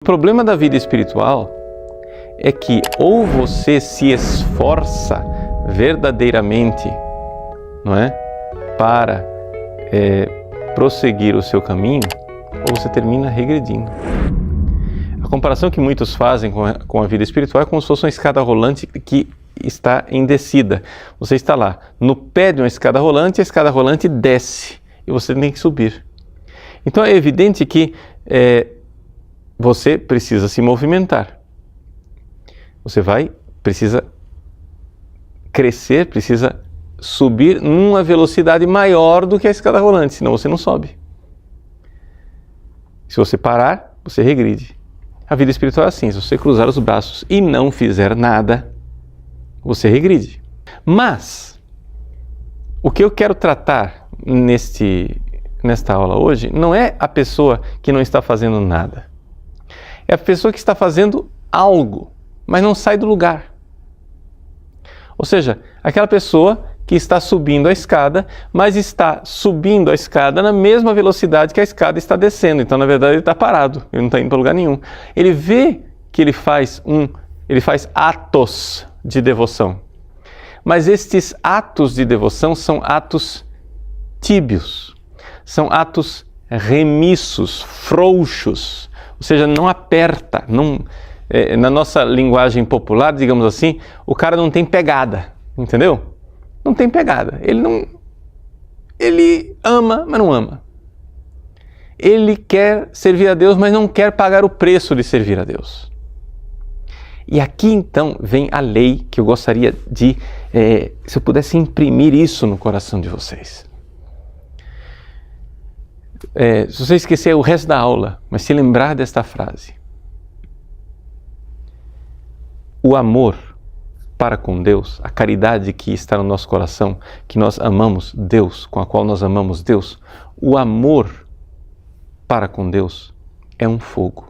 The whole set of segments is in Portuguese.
O problema da vida espiritual é que ou você se esforça verdadeiramente, não é, para prosseguir o seu caminho, ou você termina regredindo. A comparação que muitos fazem com a vida espiritual é como se fosse uma escada rolante que está em descida. Você está lá no pé de uma escada rolante, a escada rolante desce e você tem que subir. Então é evidente que você precisa se movimentar. Você precisa crescer, precisa subir numa velocidade maior do que a escada rolante, senão você não sobe. Se você parar, você regride. A vida espiritual é assim: se você cruzar os braços e não fizer nada, você regride. Mas o que eu quero tratar nesta aula hoje não é a pessoa que não está fazendo nada. É a pessoa que está fazendo algo, mas não sai do lugar. Ou seja, aquela pessoa que está subindo a escada, mas está subindo a escada na mesma velocidade que a escada está descendo. Então, na verdade, ele está parado, ele não está indo para lugar nenhum. Ele vê que ele faz atos de devoção. Mas estes atos de devoção são atos tíbios, são atos remissos, frouxos. Ou seja, não aperta, na nossa linguagem popular, digamos assim, o cara não tem pegada, entendeu? Não tem pegada. Ele ama, mas não ama. Ele quer servir a Deus, mas não quer pagar o preço de servir a Deus. E aqui então vem a lei que eu gostaria de, se eu pudesse imprimir isso no coração de vocês. Se você esquecer o resto da aula, mas se lembrar desta frase: o amor para com Deus, a caridade que está no nosso coração, que nós amamos Deus, com a qual nós amamos Deus, o amor para com Deus é um fogo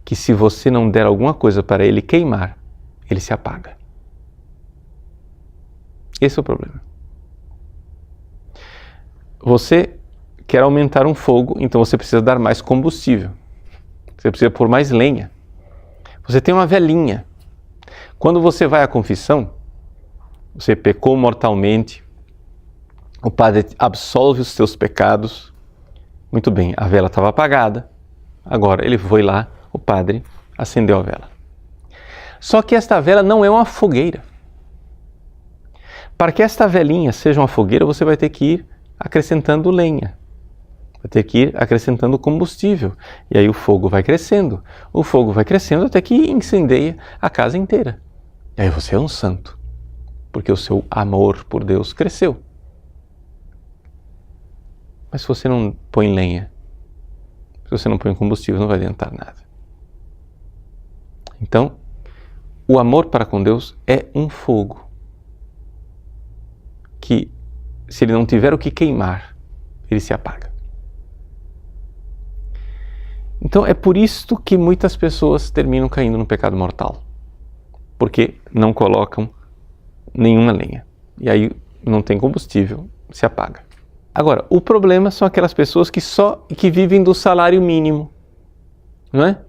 que, se você não der alguma coisa para ele queimar, ele se apaga. Esse é o problema. Você quer aumentar um fogo, então você precisa dar mais combustível. Você precisa pôr mais lenha. Você tem uma velinha. Quando você vai à confissão, você pecou mortalmente, o padre absolve os seus pecados. Muito bem, a vela estava apagada, agora ele foi lá, o padre acendeu a vela. Só que esta vela não é uma fogueira. Para que esta velinha seja uma fogueira, você vai ter que ir acrescentando lenha. Vai ter que ir acrescentando combustível. E aí o fogo vai crescendo. O fogo vai crescendo até que incendeia a casa inteira. E aí você é um santo, porque o seu amor por Deus cresceu. Mas se você não põe lenha, se você não põe combustível, não vai adiantar nada. Então, o amor para com Deus é um fogo que, se ele não tiver o que queimar, ele se apaga. Então é por isto que muitas pessoas terminam caindo no pecado mortal, porque não colocam nenhuma lenha. E aí não tem combustível, se apaga. Agora, o problema são aquelas pessoas que vivem do salário mínimo, não é?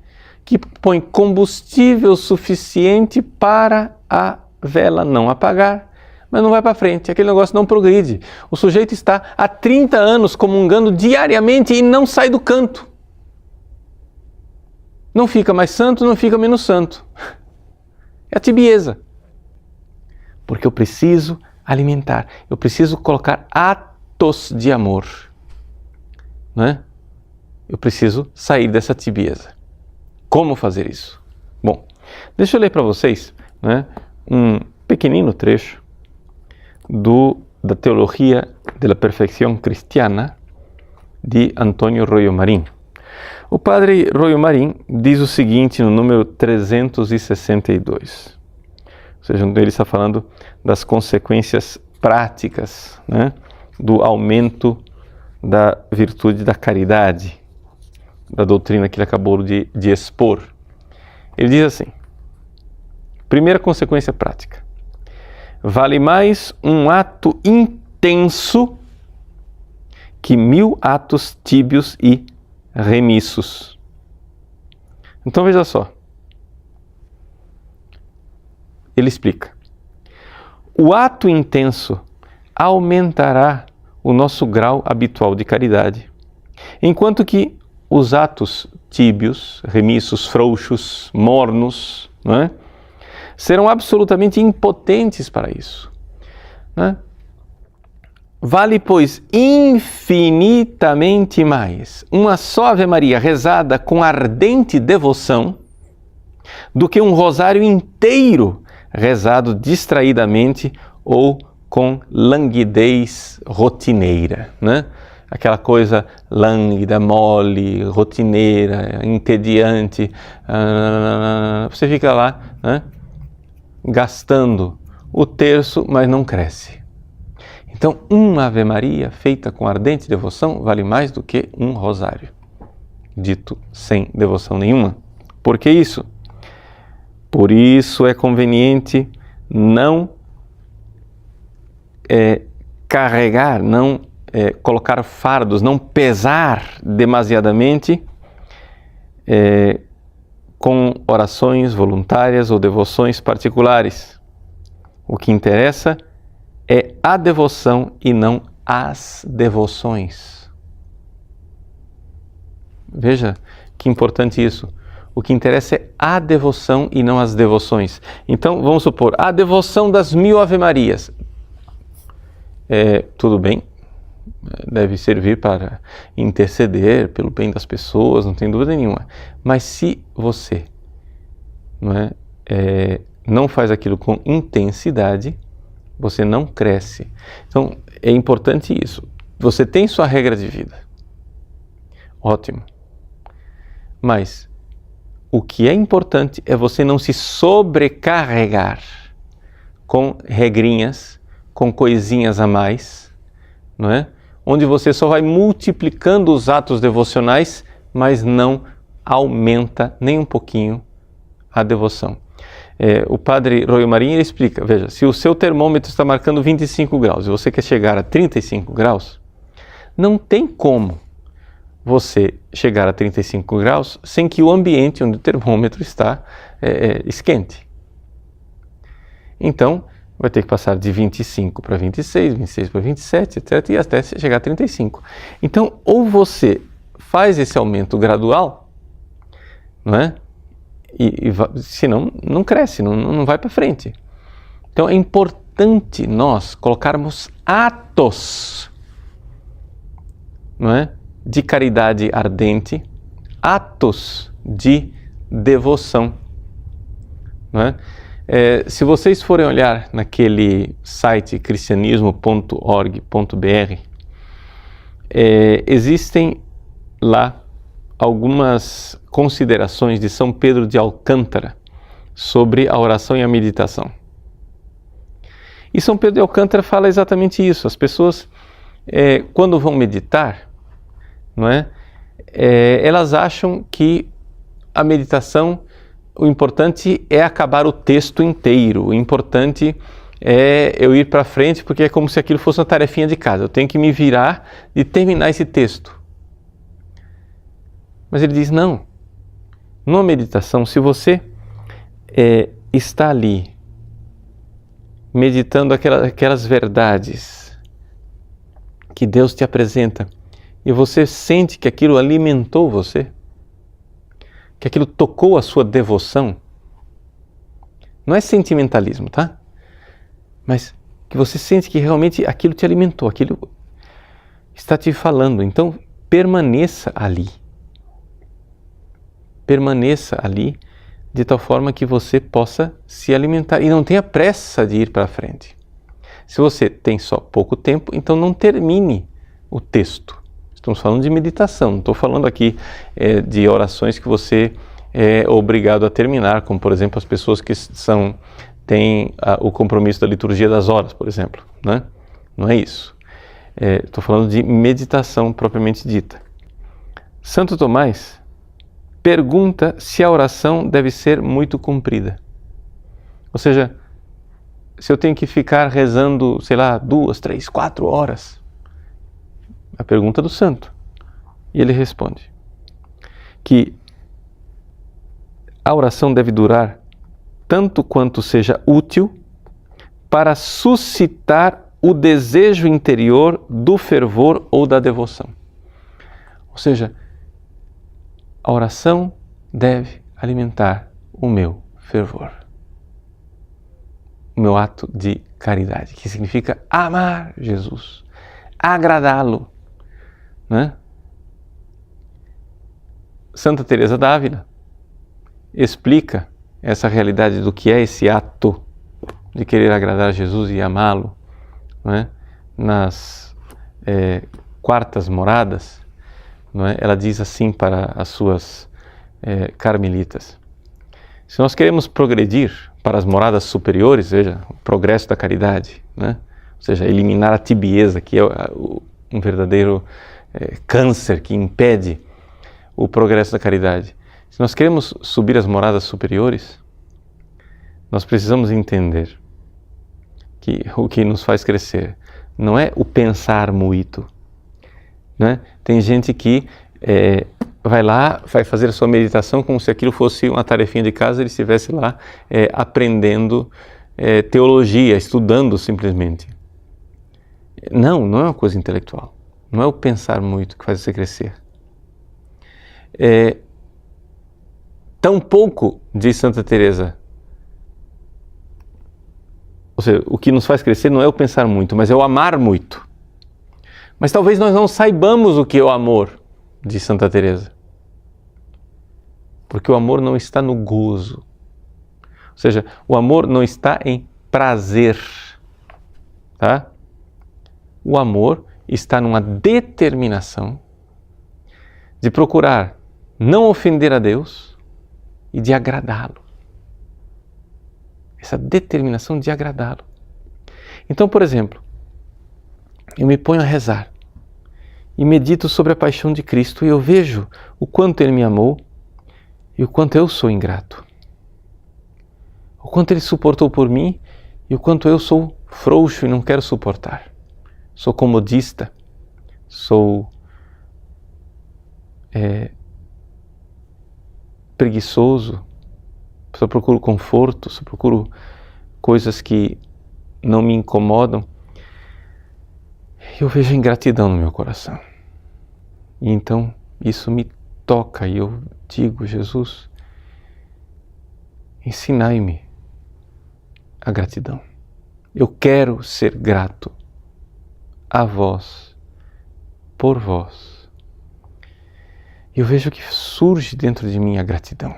Que põem combustível suficiente para a vela não apagar, mas não vai para frente, aquele negócio não progride. O sujeito está há 30 anos comungando diariamente e não sai do canto. Não fica mais santo, não fica menos santo. É a tibieza. Porque eu preciso alimentar, eu preciso colocar atos de amor. Não é? Eu preciso sair dessa tibieza. Como fazer isso? Bom, deixa eu ler para vocês, né, um pequenino trecho da Teologia de la Perfección Cristiana de Antônio Royo Marín. O padre Royo Marín diz o seguinte no número 362. Ou seja, ele está falando das consequências práticas, né, do aumento da virtude da caridade, da doutrina que ele acabou de expor. Ele diz assim: primeira consequência prática: vale mais um ato intenso que 1000 atos tíbios e remissos. Então veja só. Ele explica. O ato intenso aumentará o nosso grau habitual de caridade, enquanto que os atos tíbios, remissos, frouxos, mornos, não é? Serão absolutamente impotentes para isso. Não é? Vale, pois, infinitamente mais uma só Ave Maria rezada com ardente devoção do que um rosário inteiro rezado distraidamente ou com languidez rotineira, né? Aquela coisa lânguida, mole, rotineira, entediante. Você fica lá, né? Gastando o terço, mas não cresce. Então, uma Ave Maria feita com ardente devoção vale mais do que um rosário, dito sem devoção nenhuma. Por que isso? Por isso é conveniente não carregar, não colocar fardos, não pesar demasiadamente com orações voluntárias ou devoções particulares. O que interessa é a devoção e não as devoções. Veja que importante isso. O que interessa é a devoção e não as devoções. Então, vamos supor, a devoção das 1000 Ave-Marias. Tudo bem, deve servir para interceder pelo bem das pessoas, não tem dúvida nenhuma. Mas se você não faz aquilo com intensidade, você não cresce. Então, é importante isso. Você tem sua regra de vida. Ótimo. Mas o que é importante é você não se sobrecarregar com regrinhas, com coisinhas a mais, não é? Onde você só vai multiplicando os atos devocionais, mas não aumenta nem um pouquinho a devoção. O padre Royo Marinho ele explica, veja, se o seu termômetro está marcando 25 graus e você quer chegar a 35 graus, não tem como você chegar a 35 graus sem que o ambiente onde o termômetro está esquente. Então, vai ter que passar de 25 para 26, 26 para 27, etc. e até chegar a 35. Então, ou você faz esse aumento gradual, não é? Senão não cresce, não vai para frente. Então é importante nós colocarmos atos, não é? De caridade ardente, atos de devoção, não é? Se vocês forem olhar naquele site cristianismo.org.br, existem lá algumas considerações de São Pedro de Alcântara sobre a oração e a meditação. E São Pedro de Alcântara fala exatamente isso. As pessoas, quando vão meditar, não é? Elas acham que a meditação, o importante é acabar o texto inteiro, o importante é eu ir para frente, porque é como se aquilo fosse uma tarefinha de casa, eu tenho que me virar e terminar esse texto. Mas ele diz, não, numa meditação, se você está ali, meditando aquelas verdades que Deus te apresenta, e você sente que aquilo alimentou você, que aquilo tocou a sua devoção, não é sentimentalismo, tá? Mas que você sente que realmente aquilo te alimentou, aquilo está te falando, então permaneça ali. Permaneça ali de tal forma que você possa se alimentar e não tenha pressa de ir para frente. Se você tem só pouco tempo, então não termine o texto. Estamos falando de meditação, não estou falando aqui de orações que você é obrigado a terminar, como por exemplo as pessoas que têm o compromisso da liturgia das horas, por exemplo, né? Não é isso. Estou falando de meditação propriamente dita. Santo Tomás pergunta se a oração deve ser muito comprida. Ou seja, se eu tenho que ficar rezando, 2, 3, 4 horas. A pergunta do santo. E ele responde que a oração deve durar tanto quanto seja útil para suscitar o desejo interior do fervor ou da devoção. Ou seja, a oração deve alimentar o meu fervor, o meu ato de caridade, que significa amar Jesus, agradá-lo, né? Santa Teresa d'Ávila explica essa realidade do que é esse ato de querer agradar a Jesus e amá-lo, né? Nas quartas moradas, não é? Ela diz assim para as suas carmelitas: se nós queremos progredir para as moradas superiores, veja, o progresso da caridade, né? Ou seja, eliminar a tibieza, que é um verdadeiro câncer que impede o progresso da caridade. Se nós queremos subir as moradas superiores, nós precisamos entender que o que nos faz crescer não é o pensar muito, né? Tem gente que vai lá, vai fazer a sua meditação como se aquilo fosse uma tarefinha de casa, ele estivesse lá aprendendo teologia, estudando simplesmente. Não é uma coisa intelectual, não é o pensar muito que faz você crescer. Tampouco, diz Santa Teresa, ou seja, o que nos faz crescer não é o pensar muito, mas é o amar muito. Mas talvez nós não saibamos o que é o amor, diz Santa Teresa. Porque o amor não está no gozo. Ou seja, o amor não está em prazer. Tá? O amor está numa determinação de procurar não ofender a Deus e de agradá-lo. Essa determinação de agradá-lo. Então, por exemplo, eu me ponho a rezar e medito sobre a paixão de Cristo e eu vejo o quanto Ele me amou e o quanto eu sou ingrato. O quanto Ele suportou por mim e o quanto eu sou frouxo e não quero suportar. Sou comodista, sou preguiçoso, só procuro conforto, só procuro coisas que não me incomodam. Eu vejo ingratidão no meu coração. E então isso me toca e eu digo: Jesus, ensinai-me a gratidão. Eu quero ser grato a vós, por vós. E eu vejo que surge dentro de mim a gratidão.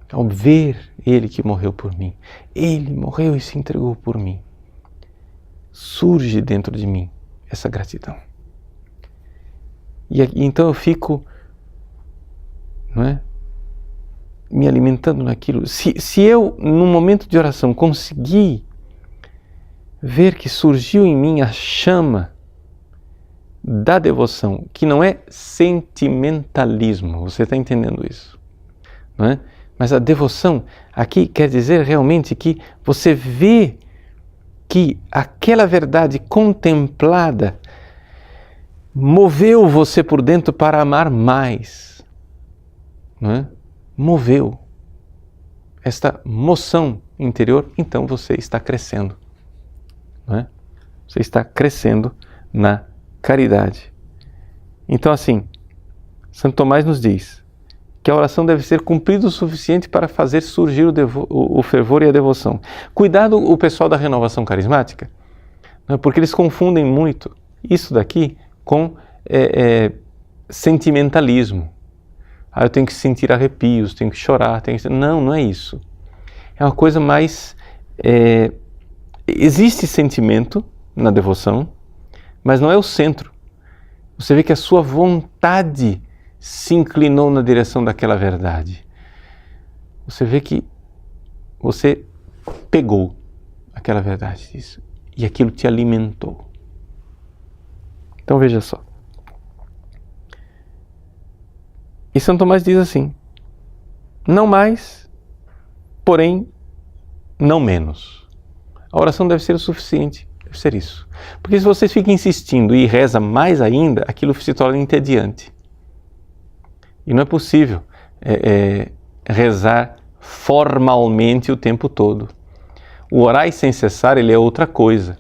Ao ver Ele que morreu por mim, Ele morreu e se entregou por mim, surge dentro de mim essa gratidão. E então eu fico, não é, me alimentando naquilo. Se eu, num momento de oração, conseguir ver que surgiu em mim a chama da devoção, que não é sentimentalismo, você está entendendo isso, não é? Mas a devoção aqui quer dizer realmente que você vê que aquela verdade contemplada moveu você por dentro para amar mais, não é? Moveu esta moção interior, então você está crescendo, não é? Você está crescendo na caridade. Então, assim, Santo Tomás nos diz que a oração deve ser cumprida o suficiente para fazer surgir o fervor e a devoção. Cuidado o pessoal da renovação carismática, né, porque eles confundem muito isso daqui com sentimentalismo. Eu tenho que sentir arrepios, tenho que chorar, Não é isso. É uma coisa mais... Existe sentimento na devoção, mas não é o centro. Você vê que a sua vontade se inclinou na direção daquela verdade. Você vê que você pegou aquela verdade disso, e aquilo te alimentou. Então veja só. E Santo Tomás diz assim: não mais, porém não menos. A oração deve ser o suficiente, deve ser isso. Porque se você fica insistindo e reza mais ainda, aquilo se torna entediante. E não é possível rezar formalmente o tempo todo. O orai sem cessar, ele é outra coisa.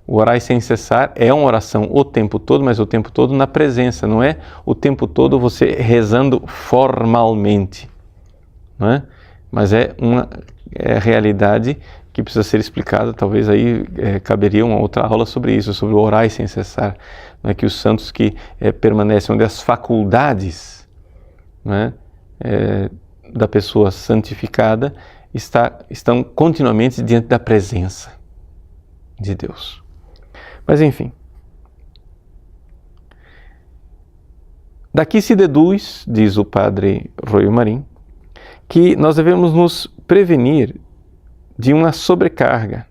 O orai sem cessar é uma oração o tempo todo, mas o tempo todo na presença, não é o tempo todo você rezando formalmente, não é? Mas é uma realidade que precisa ser explicada. Talvez aí caberia uma outra aula sobre isso, sobre o orai sem cessar, não é? Que os santos que permanecem, onde as faculdades, não é? Da pessoa santificada estão continuamente diante da presença de Deus. Mas enfim, daqui se deduz, diz o padre Royo Marim, que nós devemos nos prevenir de uma sobrecarga.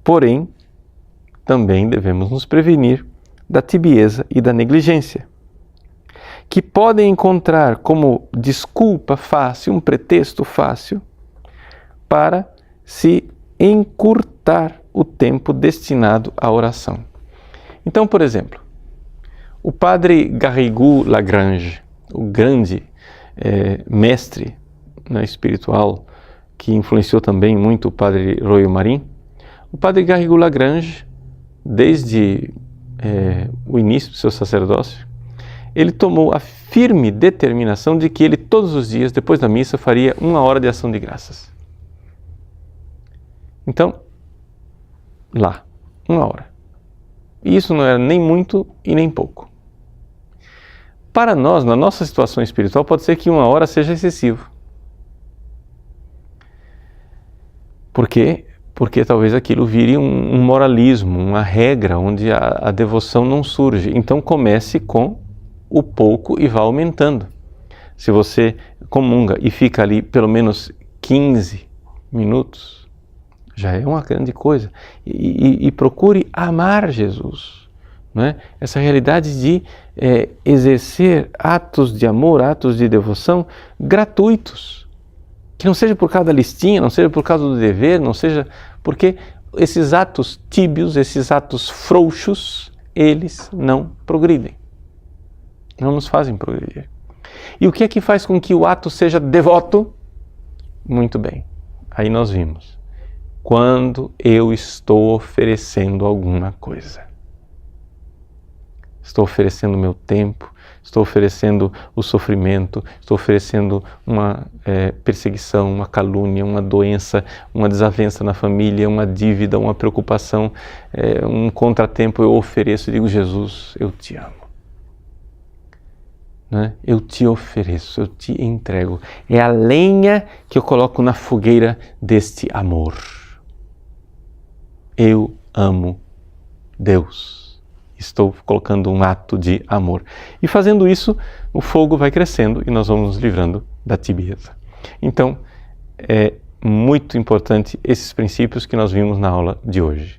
Porém, também devemos nos prevenir da tibieza e da negligência, que podem encontrar como desculpa fácil, um pretexto fácil, para se encurtar o tempo destinado à oração. Então, por exemplo, o padre Garrigou Lagrange, o grande mestre espiritual, que influenciou também muito o padre Royo Marim, o padre Garrigou Lagrange, desde o início do seu sacerdócio, ele tomou a firme determinação de que ele todos os dias, depois da missa, faria 1 hora de ação de graças. Então, lá, 1 hora. E isso não era nem muito e nem pouco. Para nós, na nossa situação espiritual, pode ser que 1 hora seja excessivo. Por quê? Porque talvez aquilo vire um moralismo, uma regra onde a devoção não surge. Então comece com o pouco e vá aumentando. Se você comunga e fica ali pelo menos 15 minutos, já é uma grande coisa. E procure amar Jesus, não é? Essa realidade de exercer atos de amor, atos de devoção gratuitos. Que não seja por causa da listinha, não seja por causa do dever, não seja porque esses atos tíbios, esses atos frouxos, eles não progridem. Não nos fazem progredir. E o que é que faz com que o ato seja devoto? Muito bem, aí nós vimos. Quando eu estou oferecendo alguma coisa. Estou oferecendo meu tempo, estou oferecendo o sofrimento, estou oferecendo uma perseguição, uma calúnia, uma doença, uma desavença na família, uma dívida, uma preocupação, um contratempo. Eu ofereço e digo: Jesus, eu te amo. Né? Eu te ofereço, eu te entrego. É a lenha que eu coloco na fogueira deste amor. Eu amo Deus. Estou colocando um ato de amor. E fazendo isso, o fogo vai crescendo e nós vamos nos livrando da tibieza. Então, é muito importante esses princípios que nós vimos na aula de hoje.